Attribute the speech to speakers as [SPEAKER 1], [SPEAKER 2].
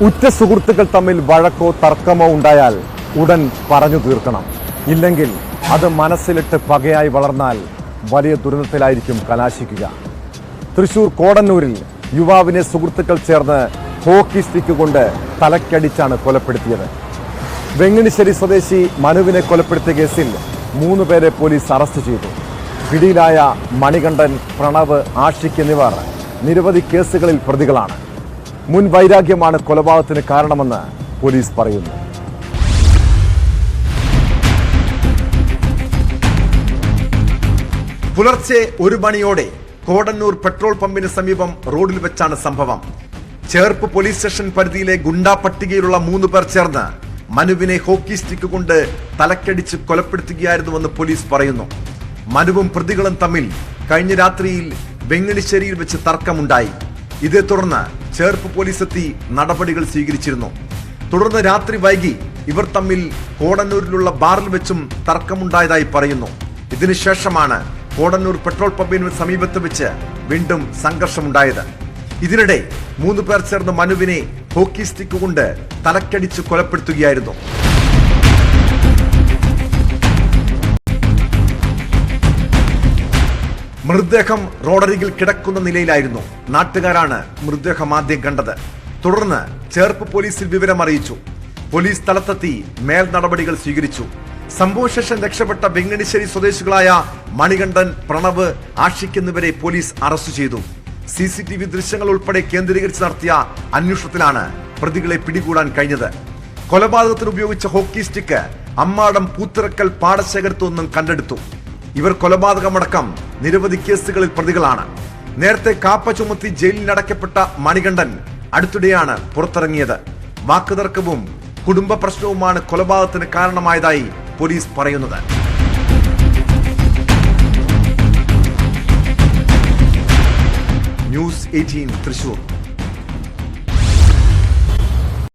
[SPEAKER 1] ഉറ്റ സുഹൃത്തുക്കൾ തമ്മിൽ വഴക്കോ തർക്കമോ ഉണ്ടായാൽ ഉടൻ പറഞ്ഞു തീർക്കണം. ഇല്ലെങ്കിൽ അത് മനസ്സിലിട്ട് പകയായി വളർന്നാൽ വലിയ ദുരന്തത്തിലായിരിക്കും കലാശിക്കുക. തൃശൂർ കോടന്നൂരിൽ യുവാവിനെ സുഹൃത്തുക്കൾ ചേർന്ന് ഹോക്കി സ്റ്റിക്ക് കൊണ്ട് തലക്കടിച്ചാണ് കൊലപ്പെടുത്തിയത്. വെങ്ങണിശ്ശേരി സ്വദേശി മനുവിനെ കൊലപ്പെടുത്തിയ കേസിൽ 3 പേരെ പോലീസ് അറസ്റ്റ് ചെയ്തു. പിടിയിലായ മണികണ്ഠൻ, പ്രണവ്, ആഷിഖ് എന്നിവർ നിരവധി കേസുകളിൽ പ്രതികളാണ്. മുൻ വൈരാഗ്യമാണ് കൊലപാതകത്തിന് കാരണമെന്ന് പോലീസ് പറയുന്നു.
[SPEAKER 2] പുലർച്ചെ 1 മണിയോടെ കോടന്നൂർ പെട്രോൾ പമ്പിന് സമീപം റോഡിൽ വെച്ചാണ് സംഭവം. ചേർപ്പ് പോലീസ് സ്റ്റേഷൻ പരിധിയിലെ ഗുണ്ടാ പട്ടികയിലുള്ള 3 പേർ ചേർന്ന് മനുവിനെ ഹോക്കി സ്റ്റിക്ക് കൊണ്ട് തലക്കടിച്ച് കൊലപ്പെടുത്തുകയായിരുന്നുവെന്ന് പോലീസ് പറയുന്നു. മനുവും പ്രതികളും തമ്മിൽ കഴിഞ്ഞ രാത്രിയിൽ വെങ്ങണിശ്ശേരിയിൽ വെച്ച് തർക്കമുണ്ടായി. ഇതേ തുടർന്ന് ചേർപ്പ് പോലീസ് എത്തി നടപടികൾ സ്വീകരിച്ചിരുന്നു. തുടർന്ന് രാത്രി വൈകി ഇവർ തമ്മിൽ കോടന്നൂരിലുള്ള ബാറിൽ വെച്ചും തർക്കമുണ്ടായതായി പറയുന്നു. ഇതിനുശേഷമാണ് കോടന്നൂർ പെട്രോൾ പമ്പിന് സമീപത്ത് വെച്ച് വീണ്ടും സംഘർഷമുണ്ടായത്. ഇതിനിടെ 3 പേർ ചേർന്ന് മനുവിനെ ഹോക്കി സ്റ്റിക്ക് കൊണ്ട് തലക്കടിച്ച് കൊലപ്പെടുത്തുകയായിരുന്നു. മൃതദേഹം റോഡരികിൽ കിടക്കുന്ന നിലയിലായിരുന്നു. നാട്ടുകാരാണ് മൃതദേഹം ആദ്യം കണ്ടത്. തുടർന്ന് ചേർപ്പ് പോലീസിൽ വിവരം അറിയിച്ചു. പോലീസ് സ്ഥലത്തെത്തി മേൽ നടപടികൾ സ്വീകരിച്ചു. സംഭവശേഷം രക്ഷപ്പെട്ട വെങ്ങണിശ്ശേരി സ്വദേശികളായ മണികണ്ഠൻ, പ്രണവ്, ആഷിഖ് എന്നിവരെ പോലീസ് അറസ്റ്റ് ചെയ്തു. CCTV ദൃശ്യങ്ങൾ ഉൾപ്പെടെ കേന്ദ്രീകരിച്ച് നടത്തിയ അന്വേഷണത്തിലാണ് പ്രതികളെ പിടികൂടാൻ കഴിഞ്ഞത്. കൊലപാതകത്തിന് ഉപയോഗിച്ച ഹോക്കി സ്റ്റിക്ക് അമ്മാടം പൂത്തിറക്കൽ പാടശേഖരത്തു നിന്നും കണ്ടെടുത്തു. ഇവർ കൊലപാതകമടക്കം നിരവധി കേസുകളിൽ പ്രതികളാണ്. നേരത്തെ കാപ്പ ചുമത്തി ജയിലിൽ അടയ്ക്കപ്പെട്ട മണികണ്ഠൻ അടുത്തിടെയാണ് പുറത്തിറങ്ങിയത്. വാക്കുതർക്കവും കുടുംബ പ്രശ്നവുമാണ് കൊലപാതകത്തിന് കാരണമായതായി പോലീസ് പറയുന്നത്. ന്യൂസ് 18 തൃശൂർ.